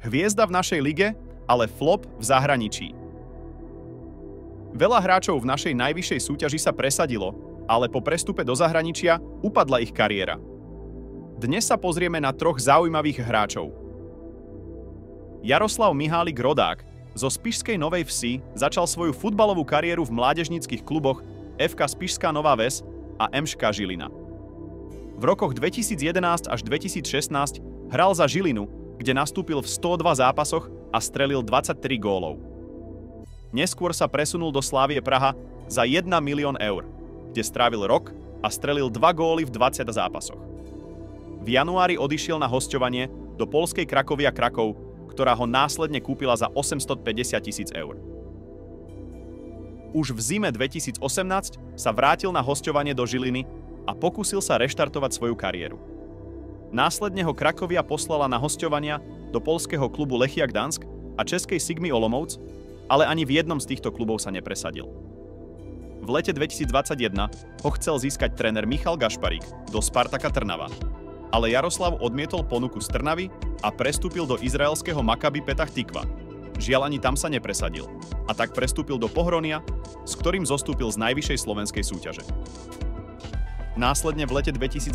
Hviezda v našej lige, ale flop v zahraničí. Veľa hráčov v našej najvyššej súťaži sa presadilo, ale po prestupe do zahraničia upadla ich kariéra. Dnes sa pozrieme na troch zaujímavých hráčov. Jaroslav Mihálik Rodák zo Spišskej Novej Vsi začal svoju futbalovú kariéru v mládežníckych kluboch FK Spišská Nová Ves a MŠK Žilina. V rokoch 2011 až 2016 hral za Žilinu, kde nastúpil v 102 zápasoch a strelil 23 gólov. Neskôr sa presunul do Slavie Praha za 1 milión eur, kde strávil rok a strelil 2 góly v 20 zápasoch. V januári odišiel na hosťovanie do poľskej Cracovia Kraków, ktorá ho následne kúpila za 850 000 eur. Už v zime 2018 sa vrátil na hosťovanie do Žiliny a pokúsil sa reštartovať svoju kariéru. Následne ho Cracovia poslala na hosťovania do poľského klubu Lechia Gdańsk a českej Sigmy Olomouc, ale ani v jednom z týchto klubov sa nepresadil. V lete 2021 ho chcel získať tréner Michal Gašparík do Spartaka Trnava, ale Jaroslav odmietol ponuku z Trnavy a prestúpil do izraelského Maccabi Petach Tikva. Žiaľ, ani tam sa nepresadil a tak prestúpil do Pohronia, s ktorým zostúpil z najvyššej slovenskej súťaže. Následne v lete 2022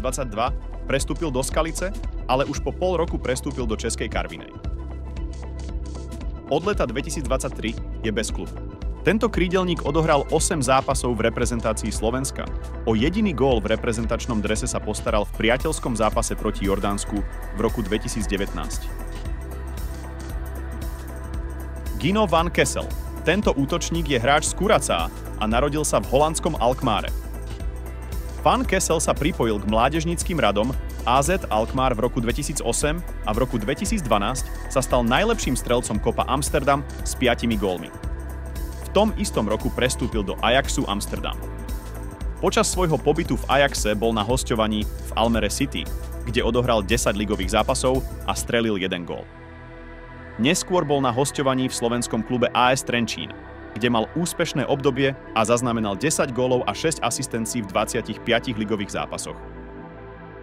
prestúpil do Skalice, ale už po pol roku prestúpil do českej Karvinej. Od leta 2023 je bez klubu. Tento krídelník odohral 8 zápasov v reprezentácii Slovenska. O jediný gól v reprezentačnom drese sa postaral v priateľskom zápase proti Jordánsku v roku 2019. Gino van Kessel. Tento útočník je hráč z Curaçaa a narodil sa v holandskom Alkmaare. Van Kessel sa pripojil k mládežníckym radom AZ Alkmaar v roku 2008 a v roku 2012 sa stal najlepším strelcom Kopa Amsterdam s 5 gólmi. V tom istom roku prestúpil do Ajaxu Amsterdam. Počas svojho pobytu v Ajaxe bol na hosťovaní v Almere City, kde odohral 10 ligových zápasov a strelil 1 gól. Neskôr bol na hosťovaní v slovenskom klube AS Trenčín, kde mal úspešné obdobie a zaznamenal 10 gólov a 6 asistencií v 25 ligových zápasoch.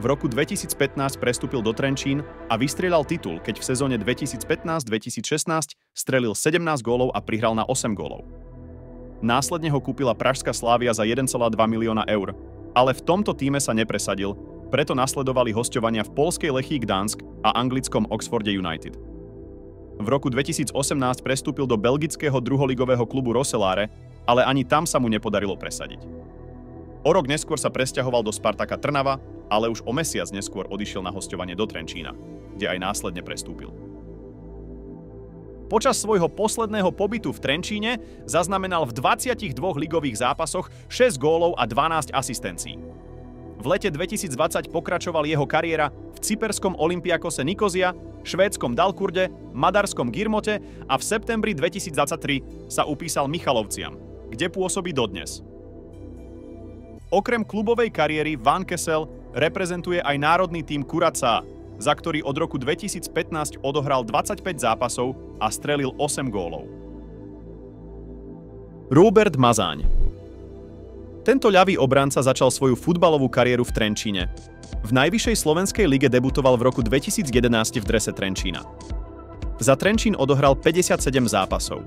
V roku 2015 prestúpil do Trenčín a vystrieľal titul, keď v sezóne 2015-2016 strelil 17 gólov a prihral na 8 gólov. Následne ho kúpila pražská Slavia za 1,2 milióna eur, ale v tomto tíme sa nepresadil, preto nasledovali hosťovania v poľskej Lechii Gdańsk a anglickom Oxforde United. V roku 2018 prestúpil do belgického druholigového klubu Roeselare, ale ani tam sa mu nepodarilo presadiť. O rok neskôr sa presťahoval do Spartaka Trnava, ale už o mesiac neskôr odišiel na hosťovanie do Trenčína, kde aj následne prestúpil. Počas svojho posledného pobytu v Trenčíne zaznamenal v 22 ligových zápasoch 6 gólov a 12 asistencií. V lete 2020 pokračoval jeho kariéra v cyperskom Olympiakose Nikozia, švédskom Dalkurde, madarskom Girmote a v septembri 2023 sa upísal Michalovciam, kde pôsobí dodnes. Okrem klubovej kariéry Van Kessel reprezentuje aj národný tím Curaçaa, za ktorý od roku 2015 odohral 25 zápasov a strelil 8 gólov. Róbert Mazáň. Tento ľavý obranca začal svoju futbalovú kariéru v Trenčíne. V najvyššej slovenskej lige debutoval v roku 2011 v drese Trenčína. Za Trenčín odohral 57 zápasov.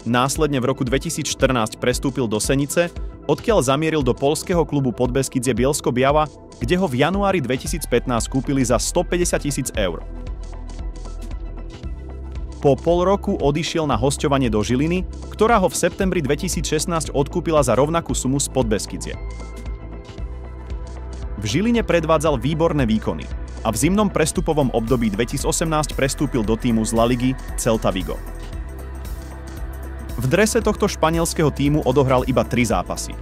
Následne v roku 2014 prestúpil do Senice, odkiaľ zamieril do poľského klubu Podbeskidzie Bielsko-Biała, kde ho v januári 2015 kúpili za 150 000 eur. Po pol roku odišiel na hosťovanie do Žiliny, ktorá ho v septembri 2016 odkúpila za rovnakú sumu z Podbeskidzie. V Žiline predvádzal výborné výkony a v zimnom prestupovom období 2018 prestúpil do tímu z La Ligy Celta Vigo. V drese tohto španielského tímu odohral iba 3 zápasy.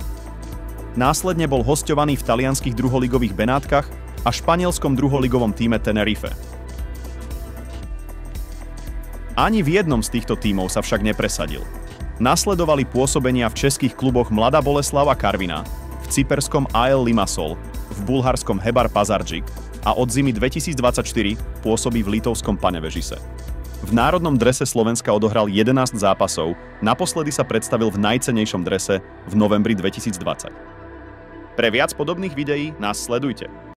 Následne bol hosťovaný v talianskych druholigových Benátkach a španielskom druholigovom tíme Tenerife. Ani v jednom z týchto tímov sa však nepresadil. Nasledovali pôsobenia v českých kluboch Mladá Boleslav a Karviná, v cyperskom AL Limassol, v bulharskom Hebar Pazardžik a od zimy 2024 pôsobí v litovskom Panevežise. V národnom drese Slovenska odohral 11 zápasov, naposledy sa predstavil v najcennejšom drese v novembri 2020. Pre viac podobných videí nás sledujte.